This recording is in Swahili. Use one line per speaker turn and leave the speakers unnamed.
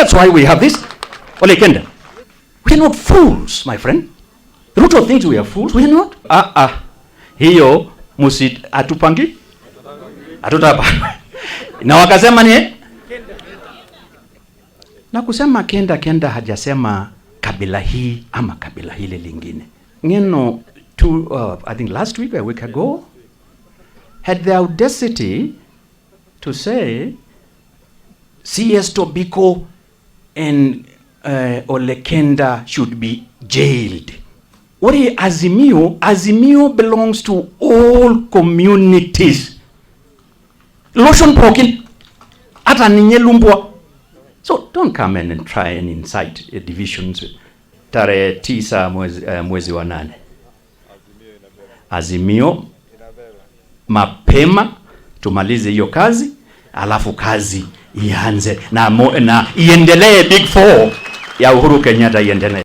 That's why we have this. Ole Kenda. We are not fools, my friend. Ruto thinks we are fools. We are not. Hiyo musi atupangi. Atutapa. Na wakasema ni na kusema Kenda hajasema kabila hii ama kabila hile lingine. Ngeno I think last week, a week ago, had the audacity to say CS Tobiko and Ole Kenda should be jailed. What is Azimio? Azimio belongs to all communities. Lotion poking ata ninyelumbwa. So don't come in and try and incite divisions. Tarehe 9 mwezi wa 8. Azimio mapema tumalize hiyo kazi, alafu kazi ianze na iendelee Big 4 ya Uhuru Kenyatta iendelee.